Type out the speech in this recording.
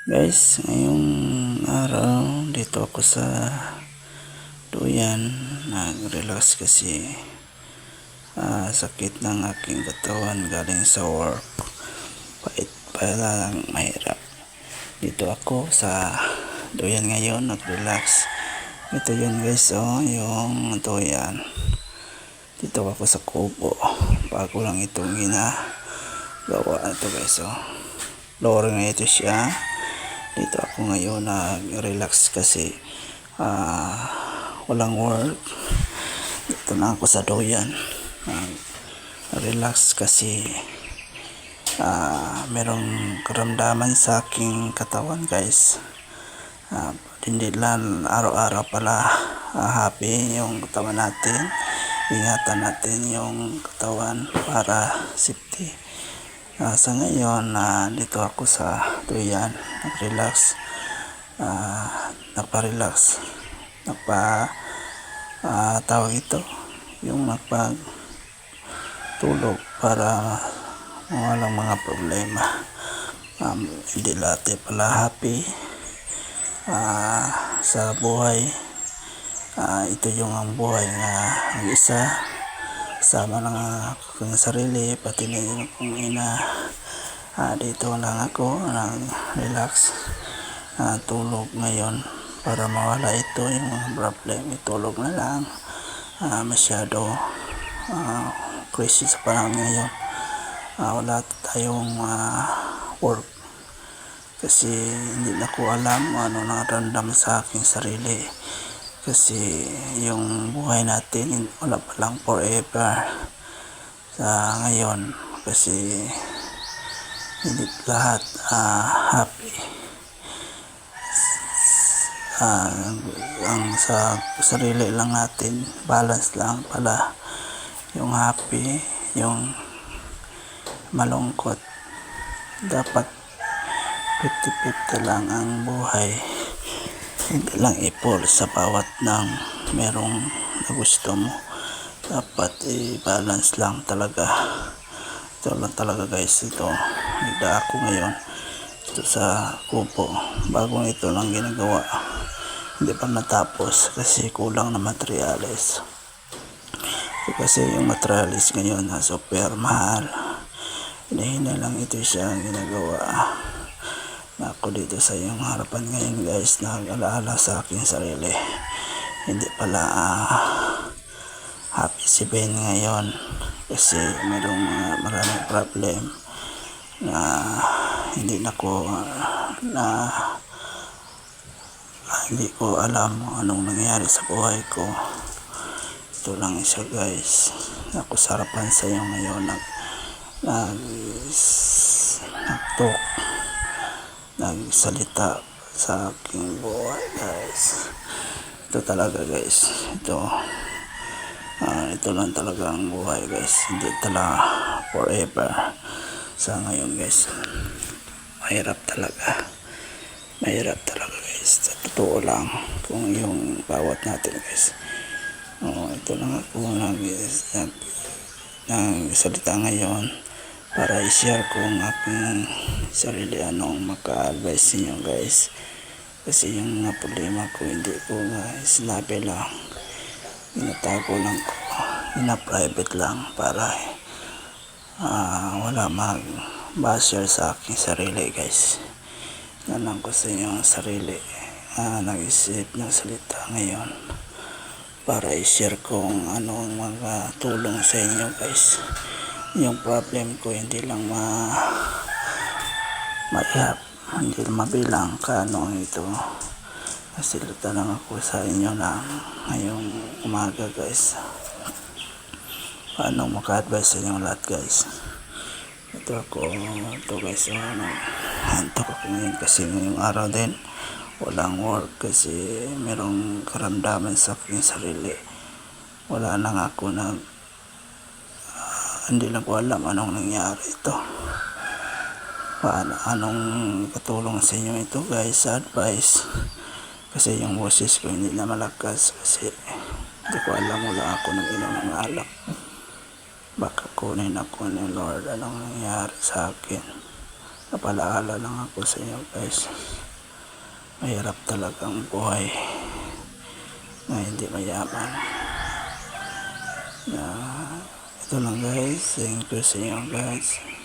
Guys, ngayong araw dito ako sa duyan, nag-relax kasi sakit ng aking katawan galing sa work. Pait pa lang, mahirap. Dito ako sa duyan ngayon, nag-relax. Ito yun guys, yung duyan. Dito ako sa kubo. Bago lang itong ginagawa ito guys, flooring na ito siya. Dito ako ngayon nag-relax kasi walang work. Dito na ako sa duyan, relax kasi merong karamdaman sa aking katawan guys. Hindi lang araw-araw pala happy yung katawan natin. Ingatan natin yung katawan para safety. Sa ngayon, dito ako sa duyan, nag-relax, nagpa-relax, tawag ito, yung nagpatulog para walang mga problema. Hindi lahat pala happy sa buhay. Ito yung ang buhay na ang isa sama ng aking sarili, pati na yung kong ina. Dito lang ako nag-relax, tulog ngayon para mawala ito yung mga problem. Itulog na lang, masyado crazy sa panahon ngayon. Wala tayong work kasi hindi na ko alam ano nararamdaman sa aking sarili. Kasi yung buhay natin wala palang forever sa ngayon, kasi hindi lahat happy. Ang sa sarili lang natin, balance lang pala yung happy, yung malungkot. Dapat 50-50 lang ang buhay. Hindi lang i-fall sa bawat ng merong gusto mo. Dapat i-balance lang talaga. Ito lang talaga guys. Ito, nagda ako ngayon ito sa kubo. Bagong ito lang ginagawa. Hindi pa natapos kasi kulang na materials. Kasi yung materials ngayon super mahal. Hinahina lang ito siya ginagawa. Ako dito sa iyong harapan ngayon guys, nag-alaala sa aking sarili. Hindi pala happy si Ben ngayon kasi mayroong maraming problem na hindi ko alam anong nangyayari sa buhay ko. Ito lang isa guys, ako sa harapan sa iyo ngayon nag-talk, nagsalita sa aking buhay guys. Ito talaga guys, ito lang talaga ang buhay guys, hindi talaga forever sa ngayon guys. Mahirap talaga guys, sa totoo lang kung yung bawat natin guys. Ito lang ako nagsalita ngayon para i-share ko ang aking sarili, anong maka-advise niyo guys. Kasi yung mga problema ko hindi ko sinabi lang, inatago lang ko, ina-private lang para wala mag-basher sa aking sarili guys. Nalang ko sa inyong sarili, nag-isip ng salita ngayon para i-share ko kung anong mga tulong sa inyo guys. Yung problem ko hindi lang hindi mabilang kano ito. Nasilita lang ako sa inyo na ngayong umaga guys. Paano maka-advise sa inyo lahat guys. Ito guys, hantok ako ngayon kasi ngayong araw din walang work kasi merong karamdaman sa aking sarili. Wala lang ako hindi lang ko alam anong nangyari ito. Anong katulong sa inyo ito guys, advice. Kasi yung boses ko hindi na malakas kasi hindi ko alam, wala ako nang inom ng alak. Baka kunin ako ni Lord anong nangyari sa akin. napalaala lang ako sa inyo guys, mahirap talagang buhay na hindi mayaman. Na ito lang guys, thank you sa inyo guys.